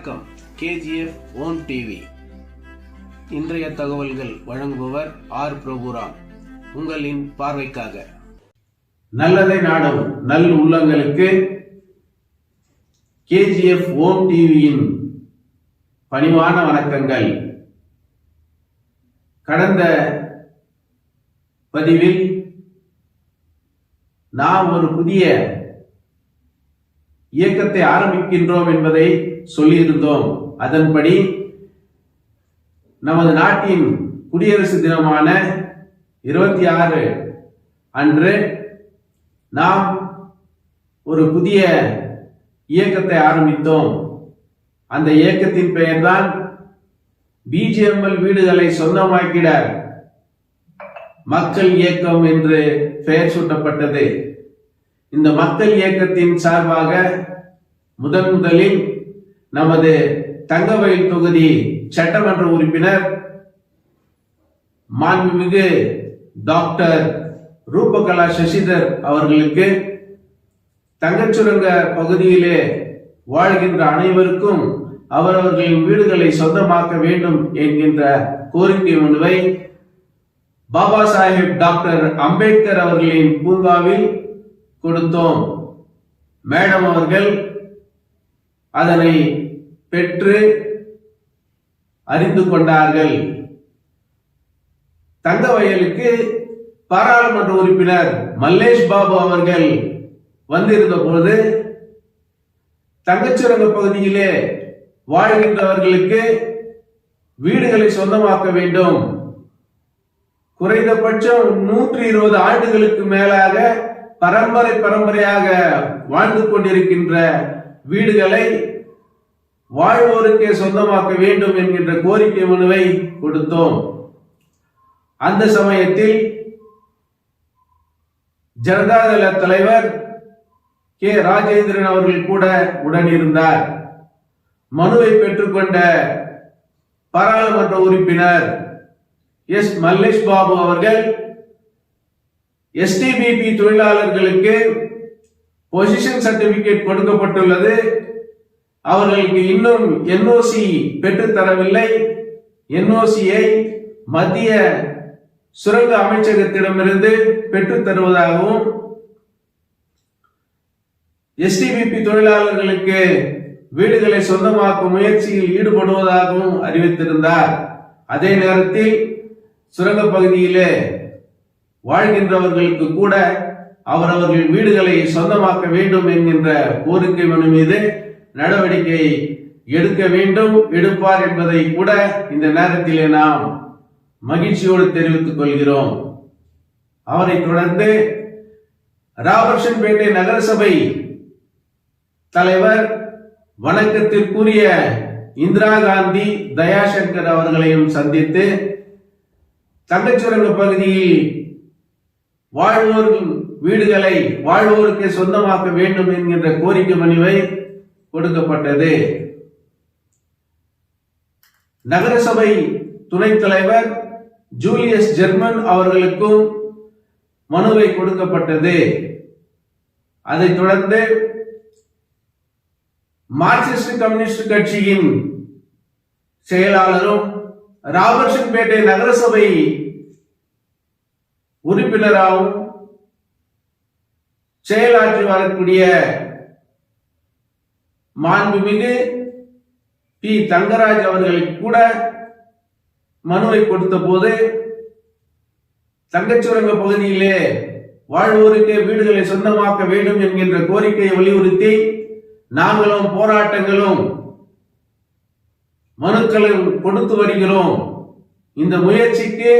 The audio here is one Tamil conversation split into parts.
வணக்கம். கேஜிஎஃப் ஓன் டிவி இன்றைய தகவல்கள் வழங்குபவர் ஆர் பிரபுராம். உங்களின் பார்வைக்காக. நல்லதை நாடும் நல் உள்ளங்களுக்கு கேஜிஎஃப் ஓன் டிவியின் பணிவான வணக்கங்கள். கடந்த பதிவில் நாம் ஒரு புதிய இயக்கத்தை ஆரம்பிக்கின்றோம் என்பதை சொல்லியிருந்தோம். அதன்படி நமது நாட்டின் குடியரசு தினமான 26 அன்று நாம் ஒரு புதிய இயக்கத்தை ஆரம்பித்தோம். அந்த இயக்கத்தின் பெயர்தான் பிஜிஎம்எல் வீடுகளை சொந்தமாக்கிட மக்கள் இயக்கம் என்று பெயர் சூட்டப்பட்டது. இந்த மக்கள் இயக்கத்தின் சார்பாக முதலில் நமது தங்கவயல் தொகுதி சட்டமன்ற உறுப்பினர் மாண்புமிகு டாக்டர் ரூபகலா சசிதர் அவர்களுக்கு தங்கச்சுரங்க பகுதியிலே வாழ்கின்ற அனைவருக்கும் அவரவர்களின் வீடுகளை சொந்தமாக்க வேண்டும் என்கின்ற கோரிக்கை மனுவை பாபா சாஹேப் டாக்டர் அம்பேத்கர் அவர்களின் பூங்காவில் கொடுத்தோம். மேடம் அவர்கள் அதனை பெற்று அறிந்து கொண்டார்கள். தங்கவயலுக்கு பாராளுமன்ற உறுப்பினர் மல்லேஷ் பாபு அவர்கள் வந்திருந்த பொழுது தங்கச்சுரங்க பகுதியிலே வாழ்கின்றவர்களுக்கு வீடுகளை சொந்தமாக்க வேண்டும், குறைந்தபட்சம் 120 ஆண்டுகளுக்கு மேலாக பரம்பரையாக வாழ்ந்து கொண்டிருக்கின்ற வீடுகளை வாழ்வோருக்கே சொந்தமாக்க வேண்டும் என்கின்ற கோரிக்கை மனுவை கொடுத்தோம். அந்த சமயத்தில் ஜனதாதள தலைவர் கே ராஜேந்திரன் அவர்கள் கூட உடன் இருந்தார். மனுவை பெற்றுக்கொண்ட பாராளுமன்ற உறுப்பினர் எஸ் மல்லேஷ் பாபு அவர்கள் எஸ்டிபிபி தொழிலாளர்களுக்கு பொசிஷன் சர்டிபிகேட் கொடுக்கப்பட்டுள்ளது, அவர்களுக்கு இன்னும் என்ஓசி பெற்றுத்தரவில்லை, என்ஓசியை மத்திய சுரங்க அமைச்சகத்திடமிருந்து பெற்றுத் தருவதாகவும் எஸ்டிபிபி தொழிலாளர்களுக்கு வீடுகளை சொந்தமாக்கும் முயற்சியில் ஈடுபடுவதாகவும் அறிவித்திருந்தார். அதே நேரத்தில் சுரங்க பகுதியிலே வாழ்கின்றவர்களுக்கு கூட அவரவர்கள் வீடுகளை சொந்தமாக்க வேண்டும் என்கின்ற கோரிக்கை மனு மீது நடவடிக்கை எடுக்க வேண்டும், எடுப்பார் என்பதை கூட இந்த நேரத்திலே நாம் மகிழ்ச்சியோடு தெரிவித்துக் கொள்கிறோம். அவரை தொடர்ந்து ராபர்ஷன்பேட்டை நகரசபை தலைவர் வணக்கத்திற்குரிய இந்திரா காந்தி தயாசங்கர் அவர்களையும் சந்தித்து தங்கச்சுரங்க பகுதியில் வாழ்வோரின் வீடுகளை வாழ்வோருக்கு சொந்தமாக்க வேண்டும் என்கின்ற கோரிக்கை மனுவை கொடுக்கப்பட்டது. நகரசபை துணைத் தலைவர் ஜூலியஸ் ஜெர்மன் அவர்களுக்கும் மனுவை கொடுக்கப்பட்டது. அதைத் தொடர்ந்து மார்க்சிஸ்ட் கம்யூனிஸ்ட் கட்சியின் செயலாளரும் ராபர்ஷன்பேட்டை நகரசபை உறுப்பினராகவும் செயலாற்றி வரக்கூடிய மாண்புமிகு பி தங்கராஜ் அவர்களுக்கு கூட மனுவை கொடுத்த போது தங்கச்சுரங்க பகுதியிலே வாழ்வோருக்கு வீடுகளை சொந்தமாக்க வேண்டும் என்கின்ற கோரிக்கையை வலியுறுத்தி நாங்களும் போராட்டங்களும் மனுக்களும் கொடுத்து வருகிறோம். இந்த முயற்சிக்கு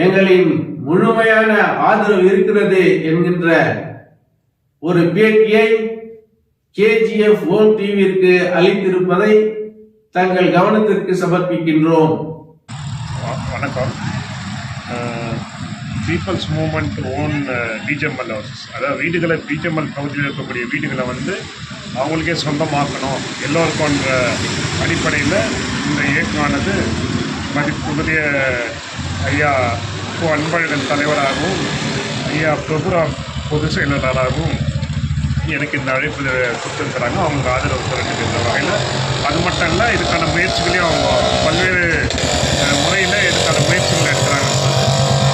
எங்களின் முழுமையான ஆதரவு இருக்கிறது என்கின்ற ஒரு பேட்டியை கேஜிஎஃப் ஓன் டிவிற்கு அளித்திருப்பதை தங்கள் கவனத்திற்கு சமர்ப்பிக்கின்றோம். வணக்கம். People's movement own BGML houses, அதாவது வீடுகளை பிஜிஎம்எல் பகுதியில் இருக்கக்கூடிய வீடுகளை அவங்களுக்கே சொந்தமாக்கணும் எல்லோருக்கும்ன்ற அடிப்படையில் இந்த இயக்கமானது மதிப்புக்குரிய ஐயா அன்பழகன் தலைவராகவும் ஐயா பிரபுராம் பொதுச் செயலாளராகவும் எனக்கு இந்த அழைப்பு கொடுத்துருக்குறாங்க. அவங்க ஆதரவு திரட்டுக்கு இந்த வகையில். அது மட்டும் இல்லை, இதுக்கான முயற்சிகளையும் அவங்க பல்வேறு முறையில் இதுக்கான முயற்சிகள் எடுக்கிறாங்க.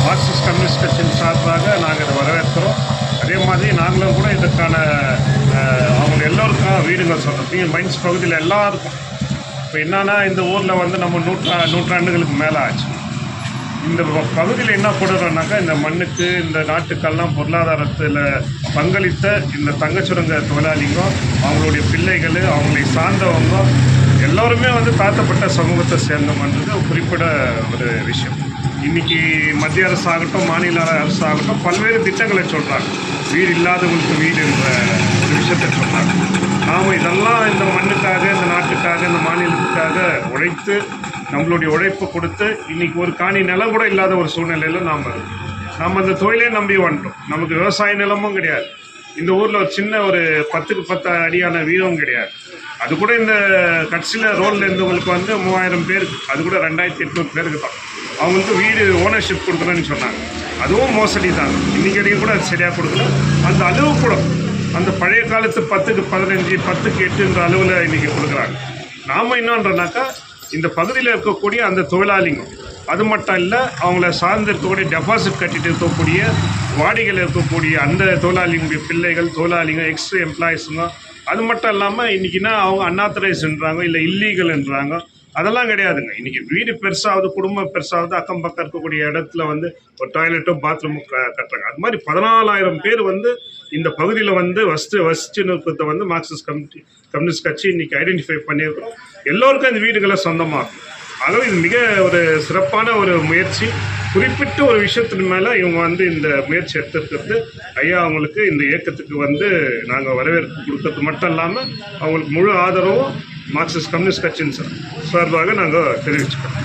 மார்க்சிஸ்ட் கம்யூனிஸ்ட் கட்சியின் சார்பாக நாங்கள் இதை வரவேற்கிறோம். அதே மாதிரி நாங்களும் கூட இதுக்கான அவங்க எல்லோருக்கும் வீடுகள் சொல்கிறோம். மைன்ஸ் பகுதியில் எல்லாருக்கும் இப்போ என்னன்னா, இந்த ஊரில் வந்து நம்ம நூற்றாண்டுகளுக்கு மேலே ஆச்சு. இந்த பகுதியில் என்ன போடுறோம்னாக்கா, இந்த மண்ணுக்கு இந்த நாட்டுக்கெல்லாம் பொருளாதாரத்தில் பங்களித்த இந்த தங்கச்சுரங்க தொழிலாளிங்க, அவங்களுடைய பிள்ளைகள், அவங்களை சார்ந்தவங்க எல்லோருமே வந்து தாழ்த்தப்பட்ட சமூகத்தை சேர்ந்தவங்கன்றது குறிப்பிட ஒரு விஷயம். இன்றைக்கி மத்திய அரசு ஆகட்டும், மாநில அரசு ஆகட்டும் பல்வேறு திட்டங்களை சொல்கிறாங்க. வீடு இல்லாதவங்களுக்கு வீடு என்ற ஒரு விஷயத்தை சொல்கிறாங்க. நாம் இதெல்லாம் இந்த மண்ணுக்காக, இந்த நாட்டுக்காக, இந்த மாநிலத்துக்காக உழைத்து நம்மளுடைய உழைப்பை கொடுத்து இன்றைக்கி ஒரு காணி நிலம் கூட இல்லாத ஒரு சூழ்நிலையில் நாம் அந்த தொழிலே நம்பி வந்துட்டோம். நமக்கு விவசாய நிலமும் கிடையாது. இந்த ஊரில் ஒரு சின்ன ஒரு 10க்கு 10 அடியான வீடும் கிடையாது. அது கூட இந்த கட்சியில் ரோலில் இருந்தவங்களுக்கு வந்து 3000 பேருக்கு, அது கூட 2800 பேருக்கு தான் அவங்களுக்கு வீடு ஓனர்ஷிப் கொடுக்கணும்னு சொன்னாங்க. அதுவும் மோசடி தான். இன்றைக்கி வரைக்கும் கூட அது சரியாக கொடுக்கல. அந்த அளவு கூட அந்த பழைய காலத்து 10க்கு 15, 10க்கு 8ன்ற அளவில் இன்றைக்கி கொடுக்குறாங்க. நாம் என்னன்றனாக்கா, இந்த பகுதியில் இருக்கக்கூடிய அந்த தொழிலாளிங்க, அது மட்டும் இல்லை, அவங்கள சார்ந்து இருக்கக்கூடிய டெபாசிட் கட்டிட்டு இருக்கக்கூடிய வாடிகள் இருக்கக்கூடிய அந்த தொழிலாளிங்களுடைய பிள்ளைகள், தொழிலாளிங்க, எக்ஸ்ட்ரா எம்ப்ளாயிஸுங்க, அது மட்டும் இல்லாமல் இன்றைக்கினா அவங்க அன்ஆத்தரைஸ்ன்றாங்க, இல்லை இல்லீகல்ன்றாங்க. அதெல்லாம் கிடையாதுங்க. இன்றைக்கி வீடு பெருசாகுது, குடும்பம் பெருசாகுது, அக்கம் பக்கம் இருக்கக்கூடிய இடத்துல வந்து ஒரு டாய்லெட்டும் பாத்ரூமும் கட்டுறாங்க. அது மாதிரி 14,000 பேர் வந்து இந்த பகுதியில் வந்து வசிச்சு நிற்கிறத வந்து மார்க்சிஸ்ட் கம்யூனிஸ்ட் கட்சி இன்றைக்கி ஐடென்டிஃபை பண்ணியிருக்கிறோம். எல்லோருக்கும் இந்த வீடுகளை சொந்தமாகும். ஆகவே இது மிக ஒரு சிறப்பான ஒரு முயற்சி. குறிப்பிட்ட ஒரு விஷயத்தின் மேலே இவங்க வந்து இந்த முயற்சி எடுத்துருக்கிறது ஐயா அவங்களுக்கு, இந்த இயக்கத்துக்கு வந்து நாங்கள் வரவேற்பு கொடுக்கறது மட்டும் இல்லாமல் அவங்களுக்கு முழு ஆதரவும் மார்க்சிஸ்ட் கம்யூனிஸ்ட் கட்சியின் சார்பாக நாங்கள் தெரிவிச்சுக்கிறோம்.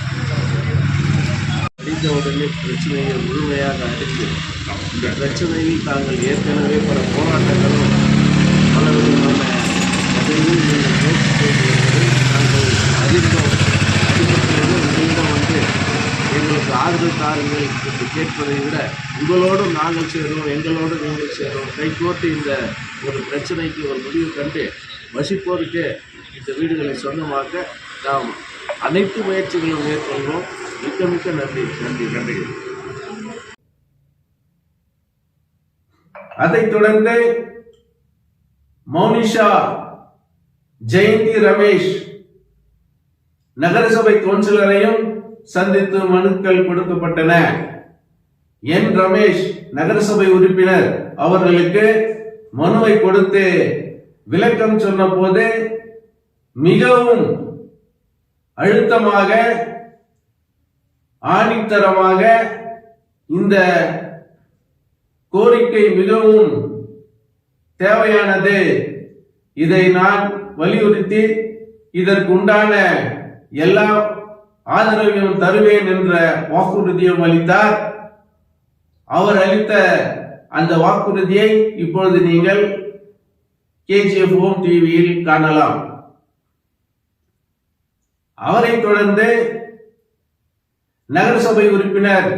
அடித்த உடனே பிரச்சனையை முழுமையாக அறிந்து இந்த பிரச்சனையில் தாங்கள் ஏற்கனவே பல போராட்டங்களும் பல விதமான எதையும் நீங்கள் முயற்சி செய்து நாங்கள் அறிந்தோம். அடிப்படையில் உங்களிடம் வந்து எங்களுக்கு ஆதரவு தாருங்கள் என்று கேட்பதை விட, உங்களோடும் நாங்கள் சேரும், எங்களோடு நீங்கள் சேரும், கைகோர்த்து இந்த ஒரு பிரச்சனைக்கு ஒரு முடிவு கண்டு வசிப்போருக்கு இந்த வீடுகளை சொந்தமாக்க நாம் அனைத்து முயற்சிகளும் மேற்கொள்வோம். மிக்க மிக்க நன்றி. நன்றி நன்றி. அதைத் தொடர்ந்து மௌனிஷா, ஜெயந்தி ரமேஷ் நகரசபை கவுன்சிலரையும் சந்தித்து மனுக்கள் கொடுக்கப்பட்டன. என் ரமேஷ் நகரசபை உறுப்பினர் அவர்களுக்கு மனுவை கொடுத்து விளக்கம் சொன்ன போது மிகவும் அழுத்தமாக, ஆணித்தரமாக இந்த கோரிக்கை மிகவும் தேவையானது, இதை நான் வலியுறுத்தி இதற்கு உண்டான எல்லா ஆதரவையும் தருவேன் என்ற வாக்குறுதியும் அளித்தார். அவர் அளித்த அந்த வாக்குறுதியை இப்பொழுது நீங்கள் KGF ஹோம் டிவியில் காணலாம். அவரை தொடர்ந்து நகரசபை உறுப்பினர்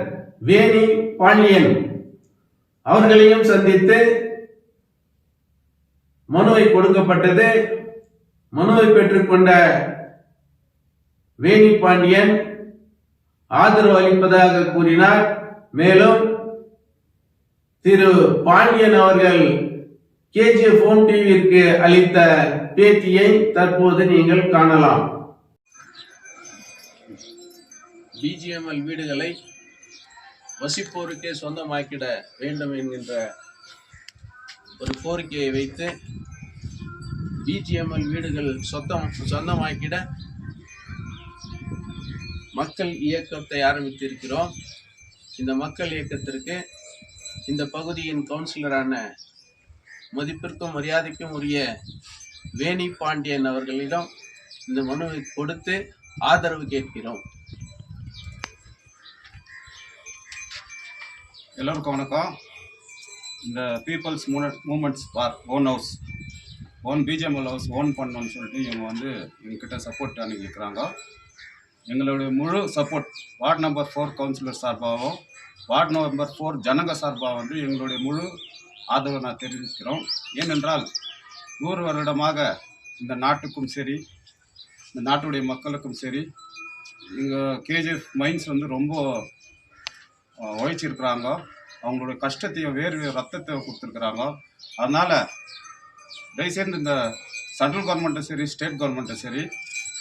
வேணி பாண்டியன் அவர்களையும் சந்தித்து மனுவை கொடுக்கப்பட்டது. மனுவை பெற்றுக்கொண்ட வேணி பாண்டியன் ஆதரவு அளிப்பதாக கூறினார். மேலும் திரு பாண்டியன் அவர்கள் KGF ஹோம் டிவிக்கு அளித்த பேட்டியை தற்போது நீங்கள் காணலாம். BGML வீடுகளை வசிப்போருக்கே சொந்தமாக்கிட வேண்டும் என்கின்ற ஒரு கோரிக்கையை வைத்து BGML வீடுகள் சொந்தமாக்கிட மக்கள் இயக்கத்தை ஆரம்பித்திருக்கிறோம். இந்த மக்கள் இயக்கத்திற்கு இந்த பகுதியின் கவுன்சிலரான மதிப்பிற்கும் மரியாதைக்கும் உரிய வேணி பாண்டியன் அவர்களிடம் இந்த மனுவை கொடுத்து ஆதரவு கேட்கிறோம். எல்லோருக்கும் வணக்கம். இந்த people's movements for own house, own BGML house own பண்ணணும்னு சொல்லிட்டு இவங்க வந்து எங்ககிட்ட சப்போர்ட் அனுப்பிக்கிறாங்க. எங்களுடைய முழு சப்போர்ட் வார்டு நம்பர் 4 கவுன்சிலர் சார்பாகவும், வார்டு நம்பர் 4 ஜனங்க சார்பாக வந்து எங்களுடைய முழு ஆதரவை நான் தெரிவிக்கிறோம். ஏனென்றால் 100 வருடமாக இந்த நாட்டுக்கும் சரி, இந்த நாட்டுடைய மக்களுக்கும் சரி, இங்கே கேஜிஎஃப் மைன்ஸ் வந்து ரொம்ப உழைச்சிருக்கிறாங்க. அவங்களுடைய கஷ்டத்தையும் வேறு ரத்தத்தை கொடுத்துருக்குறாங்க. அதனால் தயவுசெய்து இந்த சென்ட்ரல் கவர்மெண்ட்டும் சரி, ஸ்டேட் கவர்மெண்ட்டும் சரி,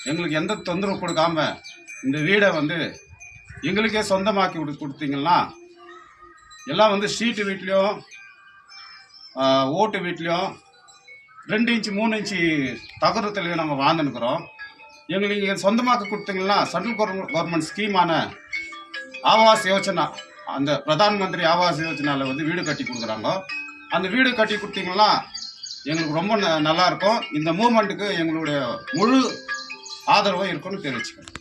எங்களுக்கு எந்த தொந்தரவு கொடுக்காம இந்த வீடை வந்து எங்களுக்கே சொந்தமாக்கி கொடுத்தீங்கன்னா, எல்லாம் வந்து ஷீட்டு வீட்லேயும் ஓட்டு வீட்லேயும் 2 இன்ச்சு 3 இன்ச்சு தகரத்துலேயும் நாங்கள் வாழ்ந்துன்னுக்குறோம். எங்களுக்கு நீங்கள் சொந்தமாக்கி கொடுத்தீங்கன்னா சென்ட்ரல் கவர்மெண்ட் ஸ்கீமான ஆவாஸ் யோஜனா, அந்த பிரதான் மந்திரி ஆவாஸ் யோஜனாவில் வந்து வீடு கட்டி கொடுக்குறாங்க. அந்த வீடு கட்டி கொடுத்தீங்கன்னா எங்களுக்கு ரொம்ப நல்லாயிருக்கும். இந்த மூமெண்ட்டுக்கு எங்களுடைய முழு ஆதரவும் இருக்குன்னு தெரிவிச்சுக்கிறேன்.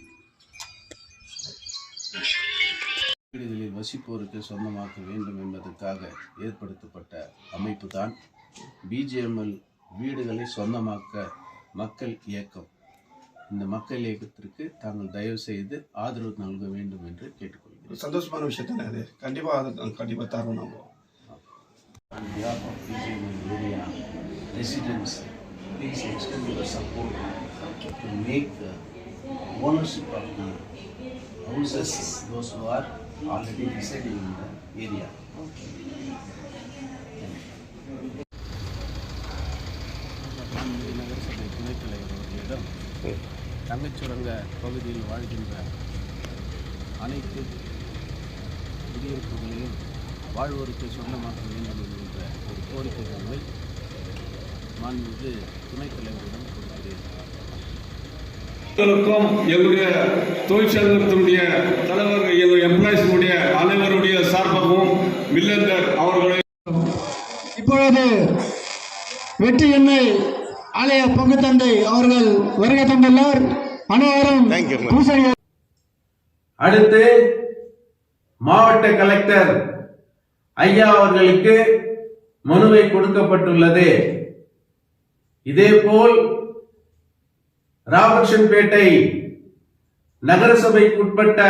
வீடுகளில் வசிப்போருக்கு சொந்தமாக்க வேண்டும் என்பதற்காக ஏற்படுத்தப்பட்ட அமைப்பு தான் பிஜிஎம்எல் வீடுகளை சொந்தமாக்க மக்கள் இயக்கம். இந்த மக்கள் இயக்கத்திற்கு தாங்கள் தயவு செய்து ஆதரவு நல்க வேண்டும் என்று கேட்டுக்கொள்கிறேன். சந்தோஷமான விஷயம் தானே அது. கண்டிப்பாக தரோம் நம்ம. On behalf of BGML area residents, please extend your support to make the ownership of the houses those who are already residing in the area. நகரசபை துணைத் தலைவர் அவர்களிடம் தங்கச்சுரங்க பகுதியில் வாழ்கின்ற அனைத்து குடியிருப்புகளையும் வாழ்வோருக்கு சொந்தமாக்க வேண்டும் என்கின்ற ஒரு கோரிக்கைகளை மாண்புமிகு துணைத் தலைவரிடம் கொடுக்கிறேன். எங்களுடைய தொழிற்சங்கத்தினுடைய தலைவர்கள், எங்களுடைய எம்ப்ளாயிஸுடைய அனைவருடைய சார்பாகவும் மில்லந்தர் அவர்களை இப்பொழுது வெற்றி எண்ணெய் ஆலய பங்கு தந்தை அவர்கள் வருகை தந்துள்ளார். அனைவரும் பூசணி. அடுத்து மாவட்ட கலெக்டர் ஐயா அவர்களுக்கு மனுவை கொடுக்கப்பட்டுள்ளது. இதேபோல் ராமகிருஷ்ணன்பேட்டை நகரசபைக்குட்பட்ட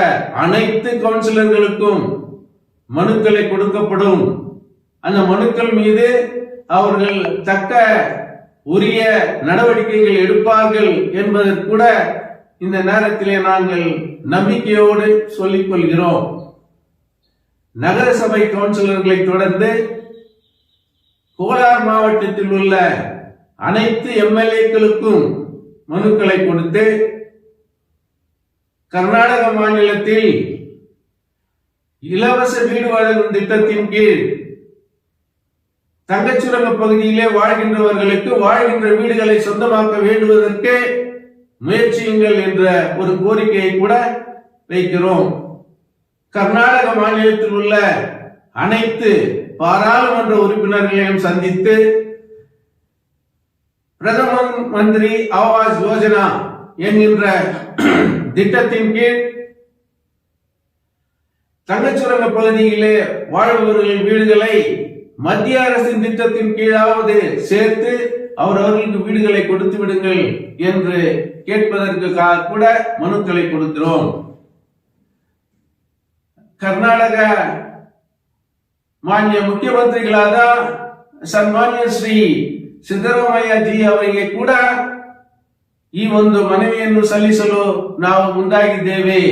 அனைத்து கவுன்சிலர்களுக்கும் மனுக்களை கொடுக்கப்படும். அந்த மனுக்கள் மீது அவர்கள் தக்க உரிய நடவடிக்கைகள் எடுப்பார்கள் என்பதை கூட இந்த நேரத்திலே நாங்கள் நம்பிக்கையோடு சொல்லிக் கொள்கிறோம். நகரசபை கவுன்சிலர்களை தொடர்ந்து கோலார் மாவட்டத்தில் உள்ள அனைத்து எம்எல்ஏக்களுக்கும் மனுக்களை கொடுத்து கர்நாடக மாநிலத்தில் இலவச வீடு வழங்கும் திட்டத்தின் கீழ் தங்கச்சுரங்க பகுதியிலே வாழ்கின்றவர்களுக்கு வாழ்கின்ற வீடுகளை சொந்தமாக்க வேண்டுவதற்கு முயற்சியுங்கள் என்ற ஒரு கோரிக்கையை கூட வைக்கிறோம். கர்நாடக மாநிலத்தில் உள்ள அனைத்து பாராளுமன்ற உறுப்பினர்களையும் சந்தித்து பிரதம மந்திரி ஆவாஸ் யோஜனா என்கின்ற திட்டத்தின் கீழ் தங்கச்சுரங்க பகுதியிலே வாழ்பவர்களின் வீடுகளை மத்திய அரசின் திட்டத்தின் கீழாவது சேர்த்து அவர்களுக்கு வீடுகளை கொடுத்து விடுங்கள் என்று கேட்பதற்காக கூட மனுக்களை கொடுக்கிறோம். ಕರ್ನಾಟಕ ಮಾನ್ಯ ಮುಖ್ಯಮಂತ್ರಿಗಳಾದ ಸನ್ಮಾನ್ಯ ಶ್ರೀ ಸಿದ್ದರಾಮಯ್ಯ ಜಿ ಅವರಿಗೆ ಕೂಡ ಈ ಒಂದು ಮನವಿಯನ್ನು ಸಲ್ಲಿಸಲು ನಾವು ಮುಂದಾಗಿದ್ದೇವೆ.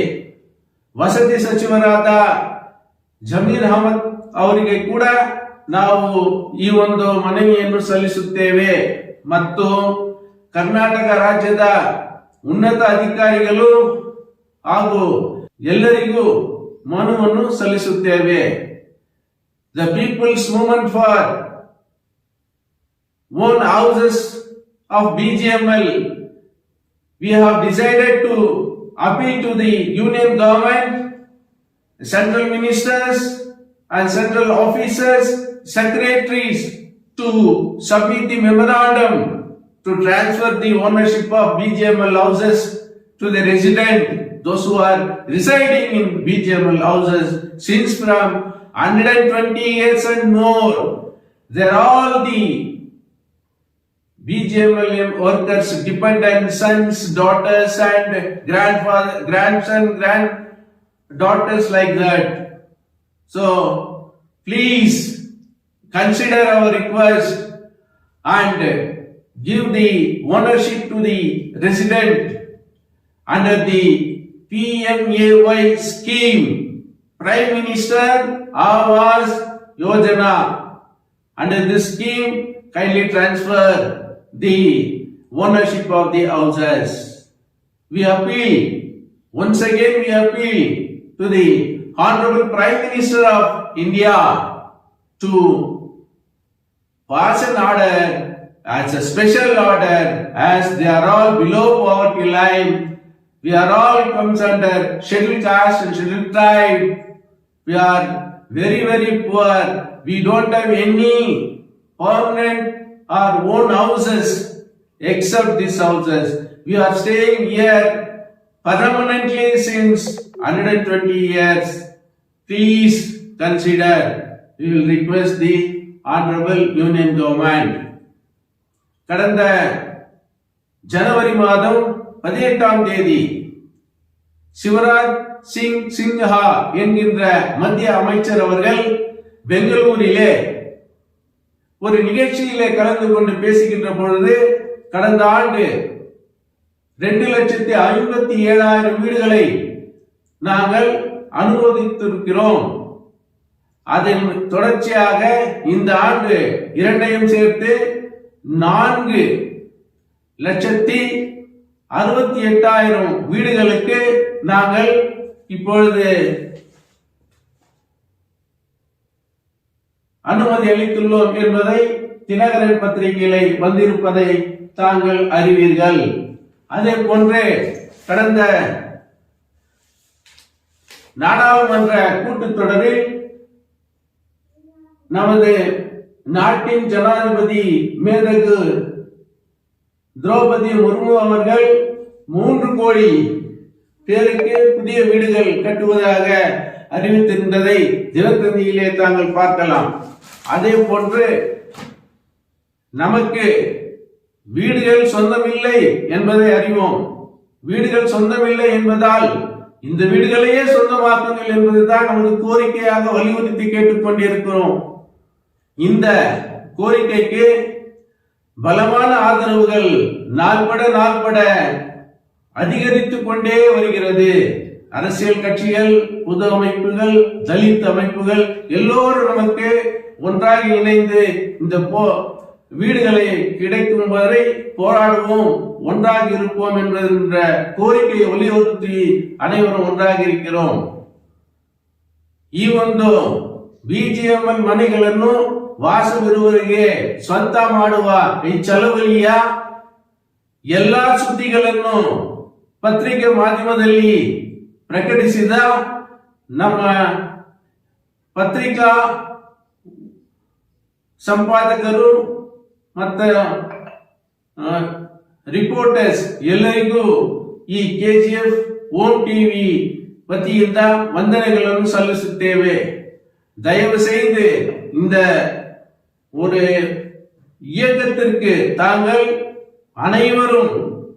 ವಸತಿ ಸಚಿವರಾದ ಜಮೀರ್ ಅಹಮದ್ ಅವರಿಗೆ ಕೂಡ ನಾವು ಈ ಒಂದು ಮನವಿಯನ್ನು ಸಲ್ಲಿಸುತ್ತೇವೆ ಮತ್ತು ಕರ್ನಾಟಕ ರಾಜ್ಯದ ಉನ್ನತ ಅಧಿಕಾರಿಗಳು ಹಾಗೂ ಎಲ್ಲರಿಗೂ ಮನವಿಯನ್ನು ಸಲ್ಲಿಸುತ್ತೇವೆ. The People's Movement for Own Houses of BGML, we have decided to appeal to the Union Government, central ministers and central officers, secretaries to submit the memorandum to transfer the ownership of BGML houses to the resident, those who are residing in BGML houses since from 120 years and more. They are all the BGML workers, dependents, sons, daughters and grandson, granddaughters like that. So please consider our request and give the ownership to the resident under the PMAY scheme, Prime Minister Awas Yojana. Under this scheme, kindly transfer the ownership of the houses. We appeal, once again we appeal to the Honorable Prime Minister of India to pass an order as a special order, as they are all below poverty line. We are all comes under scheduled caste and scheduled tribe. We are very, very poor. We don't have any permanent or own houses except these houses. We are staying here permanently since 120 years. Please consider. We will request the Honorable Union Government. கடந்த ஜனவரி மாதம் 18ஆம் தேதி சிவராஜ் சிங் சின்ஹா என்கின்ற மத்திய அமைச்சர் அவர்கள் பெங்களூரிலே ஒரு நிகழ்ச்சியிலே கலந்து கொண்டு பேசுகின்ற பொழுது கடந்த ஆண்டு 2,57,000 வீடுகளை நாங்கள் அனுமதித்திருக்கிறோம். அதன் தொடர்ச்சியாக இந்த ஆண்டு இரண்டையும் சேர்த்து 4,68,000 வீடுகளுக்கு நாங்கள் இப்பொழுது அனுமதி அளித்துள்ளோம் என்பதை தினகரன் பத்திரிகைகளை வந்திருப்பதை தாங்கள் அறிவீர்கள். அதே போன்றே கடந்த நாடாளுமன்ற கூட்டத்தொடரில் நமது நாட்டின் ஜனாதிபதி மேதகு திரௌபதி முர்மு அவர்கள் 3 கோடி பேருக்கு புதிய வீடுகள் கட்டுவதாக அறிவித்திருந்ததை தினத்தந்தியிலே தாங்கள் பார்க்கலாம். அதே போன்று நமக்கு வீடுகள் சொந்தமில்லை என்பதை அறிவோம். வீடுகள் சொந்தமில்லை என்பதால் இந்த வீடுகளையே சொந்தமாக்குங்கள் என்பதுதான் நமது கோரிக்கையாக வலியுறுத்தி கேட்டுக்கொண்டிருக்கிறோம். இந்த கோரிக்கைக்கு பலமான ஆதரவுகள் நாள்பட அதிகரித்துக் கொண்டே வருகிறது. அரசியல் கட்சிகள், பொது அமைப்புகள், தலித் அமைப்புகள் எல்லோரும் நமக்கு ஒன்றாக இணைந்து இந்த வீடுகளை கிடைக்கும் வரை போராடுவோம், ஒன்றாக இருப்போம் என்ற கோரிக்கையை வலியுறுத்தி அனைவரும் ஒன்றாக இருக்கிறோம். ಈ ಒಂದು BGML ಮನೆಗಳನ್ನು ವಾಸವಿರುವವರಿಗೆ ಸ್ವಂತ ಮಾಡುವ ಈ ಚಳವಳಿಯ ಎಲ್ಲಾ ಸುದ್ದಿಗಳನ್ನು ಪತ್ರಿಕೆ ಮಾಧ್ಯಮದಲ್ಲಿ ಪ್ರಕಟಿಸಿದ ನಮ್ಮ ಪತ್ರಿಕಾ ಸಂಪಾದಕರು ಮತ್ತು ರಿಪೋರ್ಟರ್ಸ್ ಎಲ್ಲರಿಗೂ ಈ KGF ಓಮ್ ಟಿವಿ ವತಿಯಿಂದ ವಂದನೆಗಳನ್ನು ಸಲ್ಲಿಸುತ್ತೇವೆ. தயவு செய்து இந்த ஒரு இயக்கத்திற்கு தாங்கள் அனைவரும்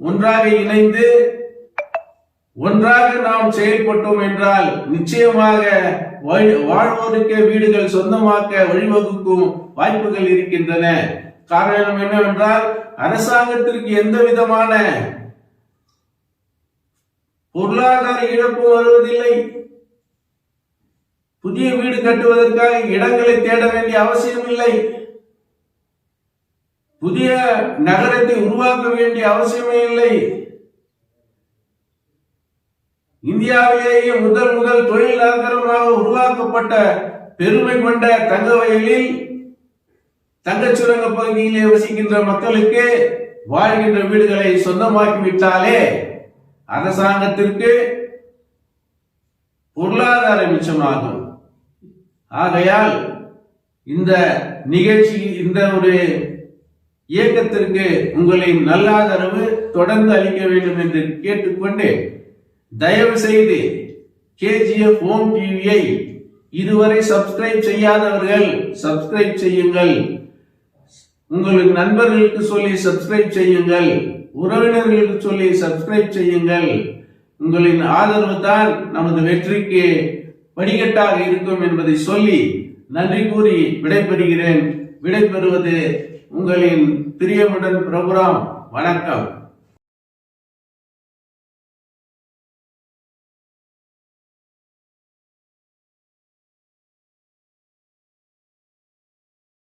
ஒன்றாக இணைந்து ஒன்றாக நாம் செயல்பட்டோம் என்றால் நிச்சயமாக வாழ்வோருக்கு வீடுகள் சொந்தமாக்க வழிவகுக்கும் வாய்ப்புகள் இருக்கின்றன. காரணம் என்னவென்றால் அரசாங்கத்திற்கு எந்த விதமான பொருளாதார இழப்பு வருவதில்லை. புதிய வீடு கட்டுவதற்காக இடங்களை தேட வேண்டிய அவசியம் இல்லை. புதிய நகரத்தை உருவாக்க வேண்டிய அவசியமே இல்லை. இந்தியாவிலேயே முதல் தொழில் நகரமாக உருவாக்கப்பட்ட பெருமை கொண்ட தங்கவயலில் தங்கச் சுரங்க பகுதியிலே வசிக்கின்ற மக்களுக்கு வாழ்கின்ற வீடுகளை சொந்தமாக்கிவிட்டாலே அரசாங்கத்திற்கு பொருளாதார மிச்சமாகும். ஆகையால் இந்த நிகழ்ச்சி, இந்த ஒரு இயக்கத்திற்கு உங்களின் நல்லாதரவு தொடர்ந்து அளிக்க வேண்டும் என்று கேட்டுக்கொண்டு தயவு செய்து KGF ஓம் டிவியை இதுவரை சப்ஸ்கிரைப் செய்யாதவர்கள் சப்ஸ்கிரைப் செய்யுங்கள். உங்களுக்கு நண்பர்களுக்கு சொல்லி சப்ஸ்கிரைப் செய்யுங்கள். உறவினர்களுக்கு சொல்லி சப்ஸ்கிரைப் செய்யுங்கள். உங்களின் ஆதரவு தான் நமது வெற்றிக்கு படிக்கட்டாக இருக்கும் என்பதை சொல்லி நன்றி கூறி விடைபெறுகிறேன். விடைபெறுவது உங்களின் பிரியமுடன் பிரபுராம். வணக்கம்.